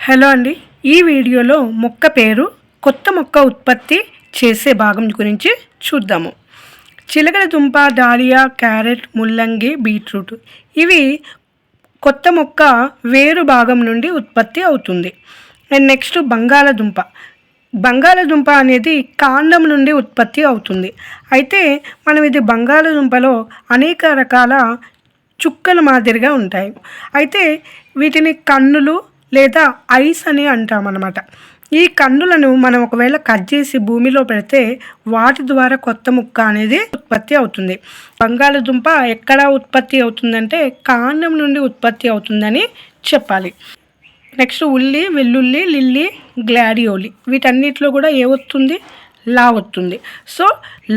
Hello అండి. ఈ వీడియోలో మొక్క పేరు, కొత్త మొక్క ఉత్పత్తి చేసే భాగం గురించి చూద్దాము. చిలకడ దుంప, డాలియా, క్యారెట్, ముల్లంగి, బీట్రూట్ ఇవి కొత్త మొక్క వేరు భాగం నుండి ఉత్పత్తి అవుతుంది. అండ్ నెక్స్ట్ బంగాళదుంప. బంగాళదుంప అనేది కాండం నుండి ఉత్పత్తి అవుతుంది. అయితే మనం ఇది బంగాళదుంపలో అనేక రకాల చుక్కల మాదిరిగా ఉంటాయి. అయితే వీటిని కన్నులు లేదా ఐస్ అని అంటామన్నమాట. ఈ కన్నులను మనం ఒకవేళ కట్ చేసి భూమిలో పెడితే వాటి ద్వారా కొత్త మొక్క అనేది ఉత్పత్తి అవుతుంది. బంగాళదుంప ఎక్కడ ఉత్పత్తి అవుతుందంటే కాండం నుండి ఉత్పత్తి అవుతుందని చెప్పాలి. నెక్స్ట్ ఉల్లి, వెల్లుల్లి, లిల్లీ, గ్లాడియోలి వీటన్నిటిలో కూడా ఏమొస్తుంది? లా వస్తుంది. సో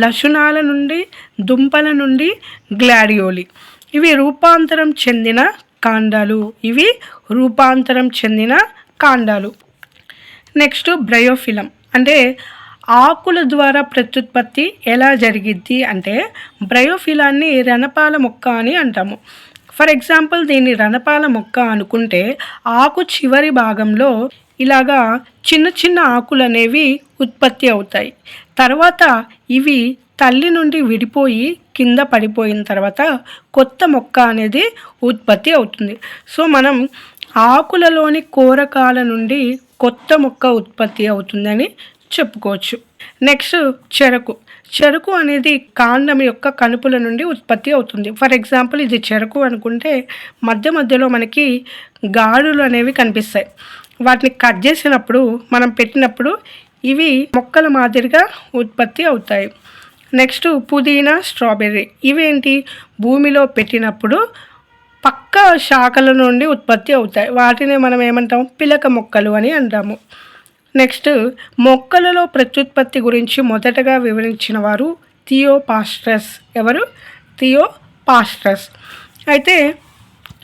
లసునాల నుండి, దుంపల నుండి గ్లాడియోలి ఇవి రూపాంతరం చెందిన కాండాలు. నెక్స్ట్ బ్రయోఫిలం అంటే ఆకుల ద్వారా ప్రత్యుత్పత్తి ఎలా జరిగిద్ది అంటే బ్రయోఫిలాన్ని రణపాల మొక్క అని అంటాము. ఫర్ ఎగ్జాంపుల్ దీన్ని రణపాల మొక్క అనుకుంటే ఆకు చివరి భాగంలో ఇలాగా చిన్న చిన్న ఆకులు అనేవి ఉత్పత్తి అవుతాయి. తర్వాత ఇవి తల్లి నుండి విడిపోయి కింద పడిపోయిన తర్వాత కొత్త మొక్క అనేది ఉత్పత్తి అవుతుంది. సో మనం ఆకులలోని కోరకాల నుండి కొత్త మొక్క ఉత్పత్తి అవుతుందని చెప్పుకోవచ్చు. నెక్స్ట్ చెరకు అనేది కాండం యొక్క కనుపుల నుండి ఉత్పత్తి అవుతుంది. ఫర్ ఎగ్జాంపుల్ ఇది చెరకు అనుకుంటే మధ్యలో మనకి గాడులు అనేవి కనిపిస్తాయి. వాటిని కట్ చేసినప్పుడు మనం పెట్టినప్పుడు ఇవి మొక్కల మాదిరిగా ఉత్పత్తి అవుతాయి. నెక్స్ట్ పుదీనా, స్ట్రాబెర్రీ ఇవేంటి? భూమిలో పెట్టినప్పుడు పక్క శాఖల నుండి ఉత్పత్తి అవుతాయి. వాటిని మనం ఏమంటాం? పిలక మొక్కలు అని అంటాము. నెక్స్ట్ మొక్కలలో ప్రత్యుత్పత్తి గురించి మొదటగా వివరించిన వారు థియోపాస్ట్రస్. ఎవరు? థియోపాస్ట్రస్. అయితే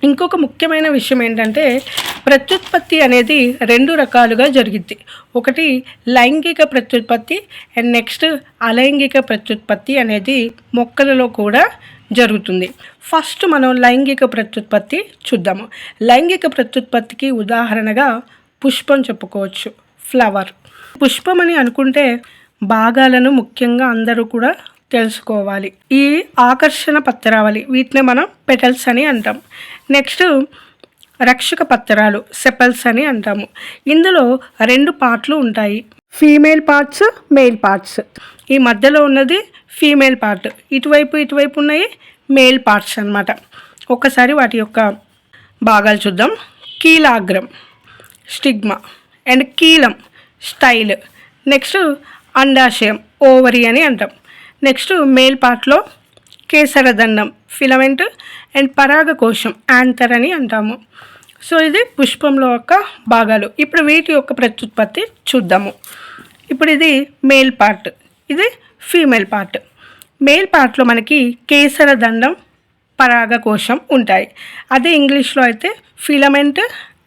ఇంకొక ముఖ్యమైన విషయం ఏంటంటే ప్రత్యుత్పత్తి అనేది రెండు రకాలుగా జరిగిద్ది. ఒకటి లైంగిక ప్రత్యుత్పత్తి అండ్ నెక్స్ట్ అలైంగిక ప్రత్యుత్పత్తి అనేది మొక్కలలో కూడా జరుగుతుంది. ఫస్ట్ మనం లైంగిక ప్రత్యుత్పత్తి చూద్దాము. లైంగిక ప్రత్యుత్పత్తికి ఉదాహరణగా పుష్పం చెప్పుకోవచ్చు. ఫ్లవర్. పుష్పం అని అనుకుంటే భాగాలను ముఖ్యంగా అందరూ కూడా తెలుసుకోవాలి. ఈ ఆకర్షణ పత్రావళి వీటిని మనం పెటల్స్ అని అంటాం. నెక్స్ట్ రక్షక పత్రాలు సెపల్స్ అని అంటాము. ఇందులో రెండు పార్ట్లు ఉంటాయి, ఫీమేల్ పార్ట్స్, మేల్ పార్ట్స్. ఈ మధ్యలో ఉన్నది ఫీమేల్ పార్ట్, ఇటువైపు ఉన్నాయి మేల్ పార్ట్స్ అన్నమాట. ఒకసారి వాటి యొక్క భాగాలు చూద్దాం. కీలాగ్రం, స్టిగ్మా అండ్ కీలం, స్టైల్. నెక్స్ట్ అండాశయం, ఓవరీ అని అంటాం. నెక్స్ట్ మేల్ పార్ట్లో కేసరదండం, ఫిలమెంట్ అండ్ పరాగకోశం, యాంథర్ అని అంటాము. సో ఇది పుష్పంలో యొక్క భాగాలు. ఇప్పుడు వీటి యొక్క ప్రత్యుత్పత్తి చూద్దాము. ఇప్పుడు ఇది మేల్ పార్ట్, ఇది ఫీమేల్ పార్ట్. మేల్ పార్ట్లో మనకి కేసరదండం, పరాగకోశం ఉంటాయి. అదే ఇంగ్లీష్లో అయితే ఫిలమెంట్,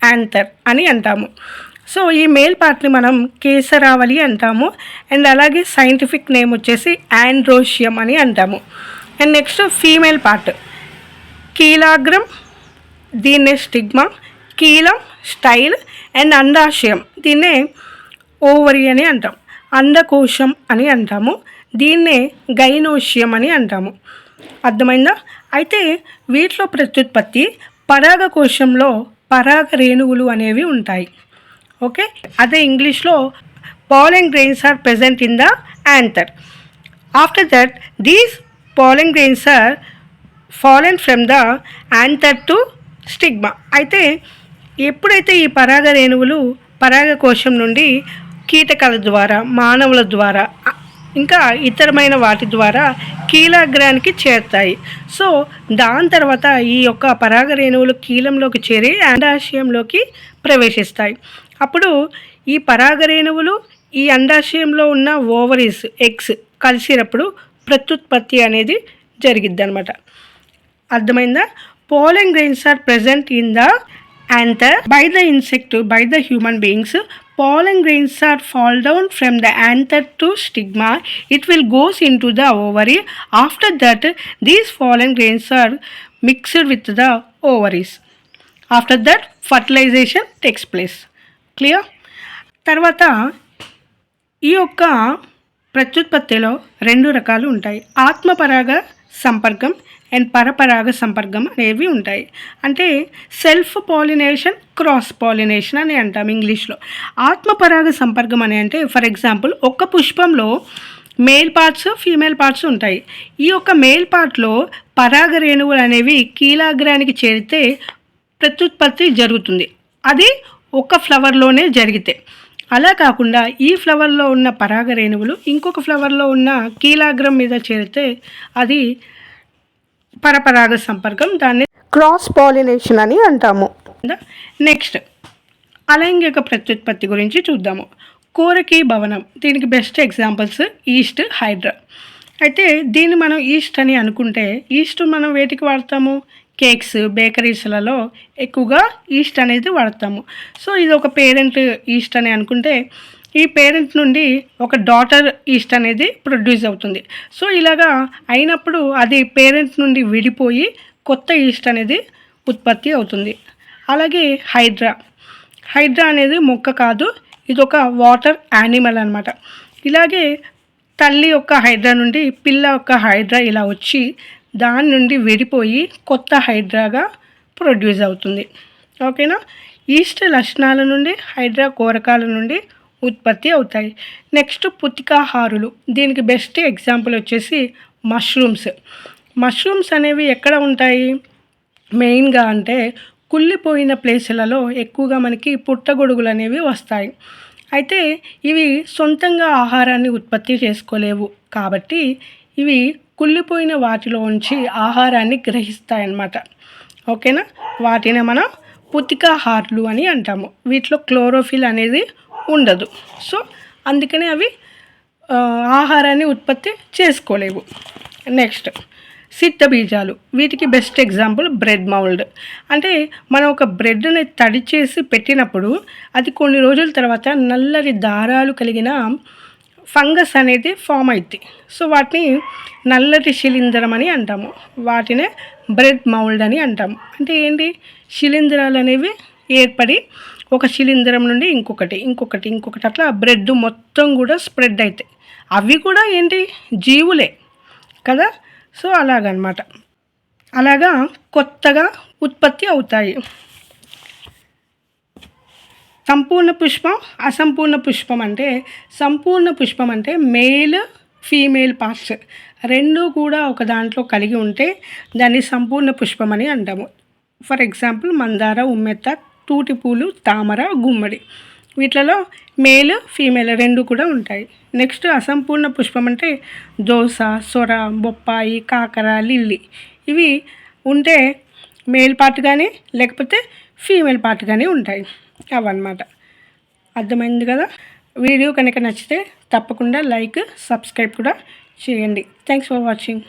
యాంథర్ అని అంటాము. సో ఈ మేల్ పార్ట్ని మనం కేసరావళి అంటాము. అండ్ అలాగే సైంటిఫిక్ నేమ్ వచ్చేసి ఆండ్రోషియం అని అంటాము. అండ్ నెక్స్ట్ ఫీమేల్ పార్ట్ కీలాగ్రం, దీన్నే స్టిగ్మా, కీలం, స్టైల్ అండ్ అండాశయం, దీన్నే ఓవరీ అని అంటాం. అండకోశం అని అంటాము. దీన్నే గైనోషియం అని అంటాము. అర్థమైందా? అయితే వీటిలో ప్రత్యుత్పత్తి పరాగకోశంలో పరాగ రేణువులు అనేవి ఉంటాయి. ఓకే, అదే ఇంగ్లీష్లో pollen grains are present in the anther. After that, these pollen grains are fallen from the anther to stigma. అయితే ఎప్పుడైతే ఈ పరాగ రేణువులు పరాగకోశం నుండి కీటకాల ద్వారా, మానవుల ద్వారా, ఇంకా ఇతరమైన వాటి ద్వారా కీలాగ్రానికి చేరుతాయి. సో దాని తర్వాత ఈ యొక్క పరాగ రేణువులు కీలంలోకి చేరి అండాశయంలోకి ప్రవేశిస్తాయి. అప్పుడు ఈ పరాగ రేణువులు ఈ అండాశయంలో ఉన్న ఓవరీస్, ఎగ్స్ కలిసినప్పుడు ప్రత్యుత్పత్తి అనేది జరిగిద్ది అనమాట. అర్థమైందా? pollen grains are present in the anther by the insect, by the human beings. Pollen grains are fall down from the anther to stigma. It will goes into the ovary. After that, these pollen grains are mixed with the ovaries. After that, fertilization takes place. Clear? తర్వాత ఈ యొక్క ప్రత్యుత్పత్తిలో 2 రకాలు ఉంటాయి. ఆత్మపరాగ సంపర్కం and పరపరాగ సంపర్కం అనేవి ఉంటాయి. అంటే సెల్ఫ్ పాలినేషన్, క్రాస్ పాలినేషన్ అని అంటాం ఇంగ్లీష్లో. ఆత్మపరాగ సంపర్కం అని అంటే ఫర్ ఎగ్జాంపుల్ ఒక పుష్పంలో మేల్ పార్ట్స్, ఫీమేల్ పార్ట్స్ ఉంటాయి. ఈ యొక్క మేల్ పార్ట్లో పరాగ రేణువులు అనేవి కీలాగ్రానికి చేరితే ప్రత్యుత్పత్తి జరుగుతుంది. అది ఒక ఫ్లవర్లోనే జరిగితే. అలా కాకుండా ఈ ఫ్లవర్లో ఉన్న పరాగ రేణువులు ఇంకొక ఫ్లవర్లో ఉన్న కీలాగ్రం మీద చేరితే అది పరపరాగ సంపర్కం, దాన్ని క్రాస్ పాలినేషన్ అని అంటాము. నెక్స్ట్ అలైంగిక ప్రత్యుత్పత్తి గురించి చూద్దాము. కోరకి భవనం, దీనికి బెస్ట్ ఎగ్జాంపుల్స్ ఈస్ట్, హైడ్రా. అయితే దీన్ని మనం ఈస్ట్ అని అనుకుంటే ఈస్ట్ మనం వేటికి వాడతాము? కేక్స్, బేకరీస్లలో ఎక్కువగా ఈస్ట్ అనేది వాడతాము. సో ఇది ఒక పేరెంట్ ఈస్ట్ అని అనుకుంటే ఈ పేరెంట్ నుండి ఒక డాటర్ ఈస్ట్ అనేది ప్రొడ్యూస్ అవుతుంది. సో ఇలాగా అయినప్పుడు అది పేరెంట్ నుండి విడిపోయి కొత్త ఈస్ట్ అనేది ఉత్పత్తి అవుతుంది. అలాగే హైడ్రా అనేది మొక్క కాదు, ఇది ఒక వాటర్ యానిమల్ అనమాట. ఇలాగే తల్లి యొక్క హైడ్రా నుండి పిల్ల యొక్క హైడ్రా ఇలా వచ్చి దాని నుండి విడిపోయి కొత్త హైడ్రాగా ప్రొడ్యూస్ అవుతుంది. ఓకేనా? ఈస్ట్ లక్షణాల నుండి హైడ్రా కోరకాల నుండి ఉత్పత్తి అవుతాయి. నెక్స్ట్ పుతికాహారులు, దీనికి బెస్ట్ ఎగ్జాంపుల్ వచ్చేసి మష్రూమ్స్ అనేవి ఎక్కడ ఉంటాయి? మెయిన్గా అంటే కుళ్ళిపోయిన ప్లేసులలో ఎక్కువగా మనకి పుట్టగొడుగులు అనేవి వస్తాయి. అయితే ఇవి సొంతంగా ఆహారాన్ని ఉత్పత్తి చేసుకోలేవు కాబట్టి ఇవి కుళ్ళిపోయిన వాటిలో ఉంచి ఆహారాన్ని గ్రహిస్తాయన్నమాట. ఓకేనా? వాటిని మనం పుతికాహారులు అని అంటాము. వీటిలో క్లోరోఫిల్ అనేది ఉండదు. సో అందుకనే అవి ఆహారాన్ని ఉత్పత్తి చేసుకోలేవు. నెక్స్ట్ సిద్ధ బీజాలు, వీటికి బెస్ట్ ఎగ్జాంపుల్ బ్రెడ్ మౌల్డ్. అంటే మనం ఒక బ్రెడ్ని తడి చేసి పెట్టినప్పుడు అది కొన్ని రోజుల తర్వాత నల్లటి దారాలు కలిగిన ఫంగస్ అనేది ఫామ్ అవుతుంది. సో వాటిని నల్లటి శిలీంధ్రం అని అంటాము. వాటినే బ్రెడ్ మౌల్డ్ అని అంటాము. అంటే ఏంటి? శిలీంధ్రాలు అనేవి ఏర్పడి ఒక శిలీంధ్రం నుండి ఇంకొకటి అట్లా బ్రెడ్ మొత్తం కూడా స్ప్రెడ్ అవుతాయి. అవి కూడా ఏంటి? జీవులే కదా. సో అలాగనమాట, అలాగా కొత్తగా ఉత్పత్తి అవుతాయి. సంపూర్ణ పుష్పం, అసంపూర్ణ పుష్పం. అంటే సంపూర్ణ పుష్పం అంటే మేల్, ఫీమేల్ పార్ట్స్ రెండూ కూడా ఒక దాంట్లో కలిగి ఉంటే దాన్ని సంపూర్ణ పుష్పం అని అంటాము. ఫర్ ఎగ్జాంపుల్ మందార, ఉమ్మెత్త, తూటిపూలు, తామర, గుమ్మడి. వీటిలలో మేల్, ఫీమేల్ రెండు కూడా ఉంటాయి. నెక్స్ట్ అసంపూర్ణ పుష్పం అంటే దోస, సొర, బొప్పాయి, కాకర, లిల్లీ. ఇవి ఉంటే మేల్ పార్ట్ కానీ లేకపోతే ఫీమేల్ పార్ట్ కానీ ఉంటాయి. అవన్నమాట. అర్థమైంది కదా? వీడియో కనుక నచ్చితే తప్పకుండా లైక్, సబ్స్క్రైబ్ కూడా చేయండి. Thanks for watching.